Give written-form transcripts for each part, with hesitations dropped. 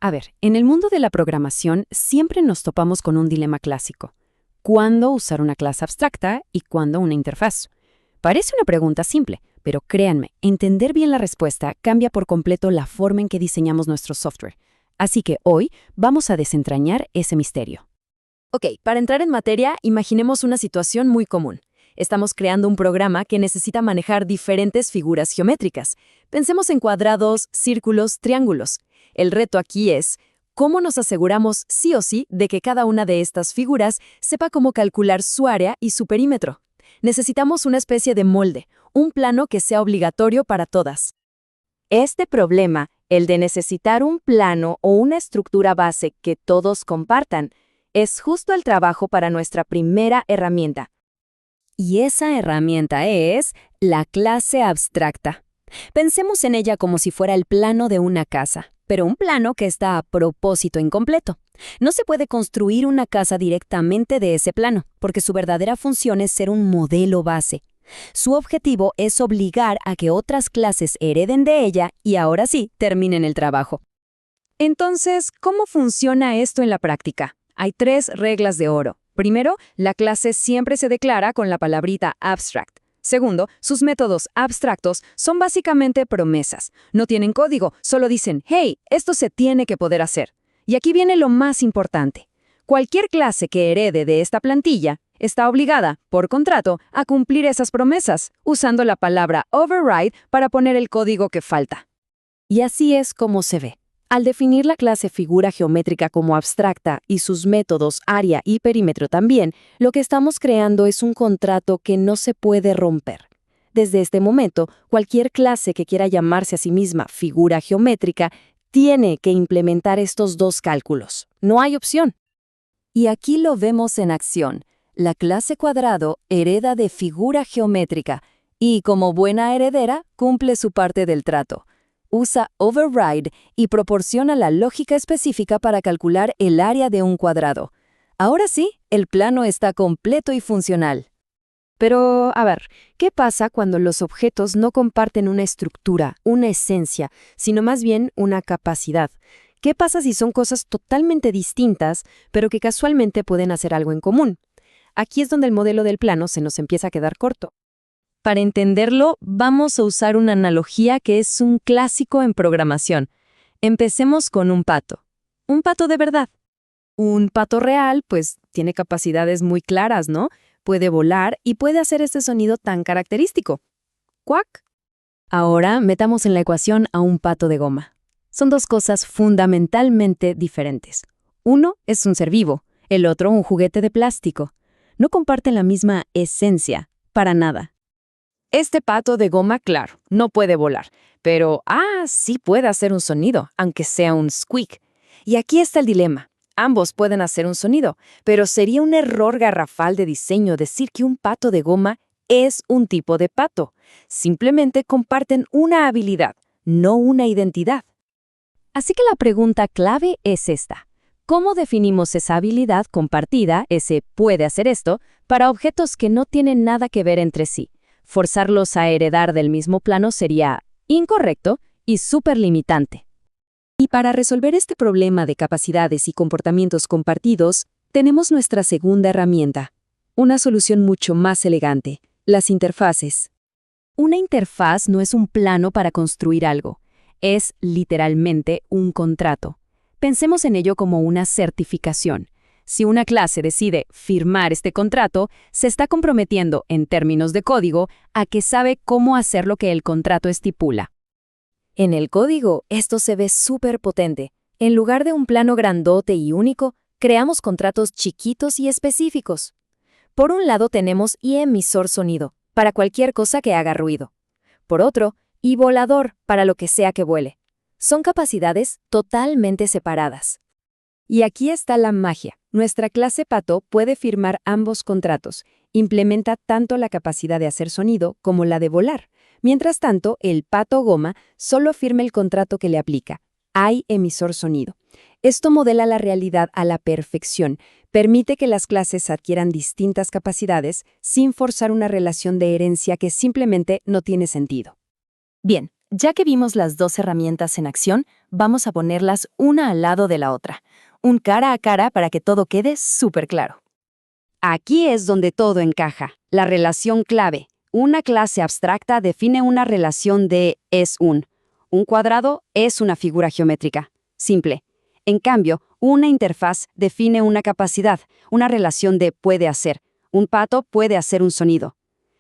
A ver, en el mundo de la programación siempre nos topamos con un dilema clásico. ¿Cuándo usar una clase abstracta y cuándo una interfaz? Parece una pregunta simple, pero créanme, entender bien la respuesta cambia por completo la forma en que diseñamos nuestro software. Así que hoy vamos a desentrañar ese misterio. Ok, para entrar en materia, imaginemos una situación muy común. Estamos creando un programa que necesita manejar diferentes figuras geométricas. Pensemos en cuadrados, círculos, triángulos. El reto aquí es, ¿cómo nos aseguramos sí o sí de que cada una de estas figuras sepa cómo calcular su área y su perímetro? Necesitamos una especie de molde, un plano que sea obligatorio para todas. Este problema, el de necesitar un plano o una estructura base que todos compartan, es justo el trabajo para nuestra primera herramienta. Y esa herramienta es la clase abstracta. Pensemos en ella como si fuera el plano de una casa, pero un plano que está a propósito incompleto. No se puede construir una casa directamente de ese plano, porque su verdadera función es ser un modelo base. Su objetivo es obligar a que otras clases hereden de ella y ahora sí terminen el trabajo. Entonces, ¿cómo funciona esto en la práctica? Hay 3 reglas de oro. Primero, la clase siempre se declara con la palabrita abstract. Segundo, sus métodos abstractos son básicamente promesas. No tienen código, solo dicen, hey, esto se tiene que poder hacer. Y aquí viene lo más importante. Cualquier clase que herede de esta plantilla está obligada, por contrato, a cumplir esas promesas, usando la palabra override para poner el código que falta. Y así es como se ve. Al definir la clase figura geométrica como abstracta y sus métodos área y perímetro también, lo que estamos creando es un contrato que no se puede romper. Desde este momento, cualquier clase que quiera llamarse a sí misma figura geométrica tiene que implementar estos 2 cálculos. No hay opción. Y aquí lo vemos en acción. La clase cuadrado hereda de figura geométrica y, como buena heredera, cumple su parte del trato. Usa override y proporciona la lógica específica para calcular el área de un cuadrado. Ahora sí, el plano está completo y funcional. Pero, a ver, ¿qué pasa cuando los objetos no comparten una estructura, una esencia, sino más bien una capacidad? ¿Qué pasa si son cosas totalmente distintas, pero que casualmente pueden hacer algo en común? Aquí es donde el modelo del plano se nos empieza a quedar corto. Para entenderlo, vamos a usar una analogía que es un clásico en programación. Empecemos con un pato. Un pato de verdad. Un pato real, pues, tiene capacidades muy claras, ¿no? Puede volar y puede hacer este sonido tan característico. ¡Cuac! Ahora metamos en la ecuación a un pato de goma. Son 2 cosas fundamentalmente diferentes. Uno es un ser vivo, el otro un juguete de plástico. No comparten la misma esencia, para nada. Este pato de goma, claro, no puede volar, pero, sí puede hacer un sonido, aunque sea un squeak. Y aquí está el dilema. Ambos pueden hacer un sonido, pero sería un error garrafal de diseño decir que un pato de goma es un tipo de pato. Simplemente comparten una habilidad, no una identidad. Así que la pregunta clave es esta. ¿Cómo definimos esa habilidad compartida, ese puede hacer esto, para objetos que no tienen nada que ver entre sí? Forzarlos a heredar del mismo plano sería incorrecto y súper limitante. Y para resolver este problema de capacidades y comportamientos compartidos, tenemos nuestra segunda herramienta, una solución mucho más elegante, las interfaces. Una interfaz no es un plano para construir algo, es literalmente un contrato. Pensemos en ello como una certificación. Si una clase decide firmar este contrato, se está comprometiendo, en términos de código, a que sabe cómo hacer lo que el contrato estipula. En el código, esto se ve súper potente. En lugar de un plano grandote y único, creamos contratos chiquitos y específicos. Por un lado tenemos emisor sonido, para cualquier cosa que haga ruido. Por otro, y volador, para lo que sea que vuele. Son capacidades totalmente separadas. Y aquí está la magia. Nuestra clase pato puede firmar ambos contratos. Implementa tanto la capacidad de hacer sonido como la de volar. Mientras tanto, el pato goma solo firma el contrato que le aplica. Hay emisor sonido. Esto modela la realidad a la perfección. Permite que las clases adquieran distintas capacidades sin forzar una relación de herencia que simplemente no tiene sentido. Bien, Ya que vimos las dos herramientas en acción, vamos a ponerlas una al lado de la otra. Un cara a cara para que todo quede súper claro. Aquí es donde todo encaja. La relación clave. Una clase abstracta define una relación de es un. Un cuadrado es una figura geométrica. Simple. En cambio, una interfaz define una capacidad, una relación de puede hacer. Un pato puede hacer un sonido.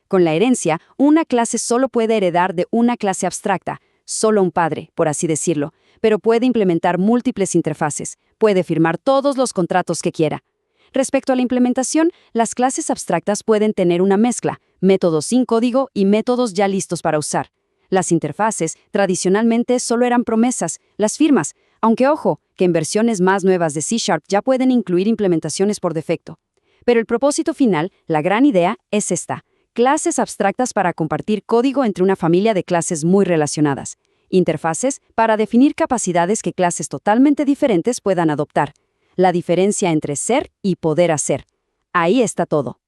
Con la herencia, una clase solo puede heredar de una clase abstracta, solo un padre, por así decirlo, pero puede implementar múltiples interfaces, puede firmar todos los contratos que quiera. Respecto a la implementación, las clases abstractas pueden tener una mezcla, métodos sin código y métodos ya listos para usar. Las interfaces tradicionalmente solo eran promesas, las firmas, aunque ojo, que en versiones más nuevas de C# ya pueden incluir implementaciones por defecto. Pero el propósito final, la gran idea, es esta: clases abstractas para compartir código entre una familia de clases muy relacionadas. Interfaces para definir capacidades que clases totalmente diferentes puedan adoptar. La diferencia entre ser y poder hacer. Ahí está todo.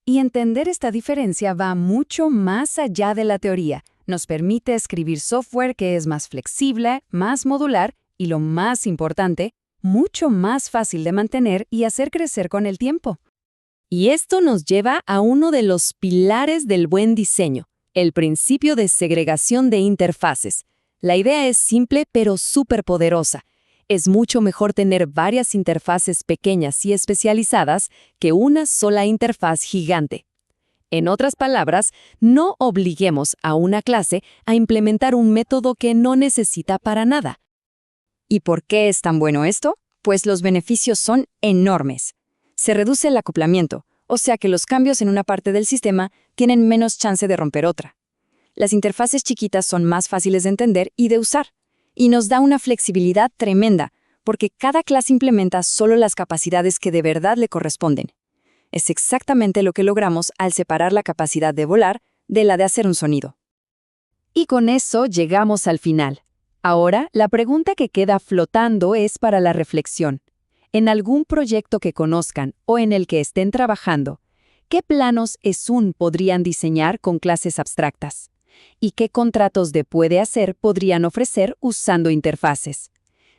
Y entender esta diferencia va mucho más allá de la teoría. Nos permite escribir software que es más flexible, más modular y, lo más importante, mucho más fácil de mantener y hacer crecer con el tiempo. Y esto nos lleva a uno de los pilares del buen diseño, el principio de segregación de interfaces. La idea es simple pero súper poderosa. Es mucho mejor tener varias interfaces pequeñas y especializadas que una sola interfaz gigante. En otras palabras, no obliguemos a una clase a implementar un método que no necesita para nada. ¿Y por qué es tan bueno esto? Pues los beneficios son enormes. Se reduce el acoplamiento, o sea que los cambios en una parte del sistema tienen menos chance de romper otra. Las interfaces chiquitas son más fáciles de entender y de usar, y nos da una flexibilidad tremenda, porque cada clase implementa solo las capacidades que de verdad le corresponden. Es exactamente lo que logramos al separar la capacidad de volar de la de hacer un sonido. Y con eso llegamos al final. Ahora, la pregunta que queda flotando es para la reflexión. En algún proyecto que conozcan o en el que estén trabajando, ¿qué planos ES-1 podrían diseñar con clases abstractas? ¿Y qué contratos de puede hacer podrían ofrecer usando interfaces?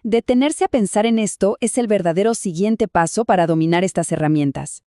Detenerse a pensar en esto es el verdadero siguiente paso para dominar estas herramientas.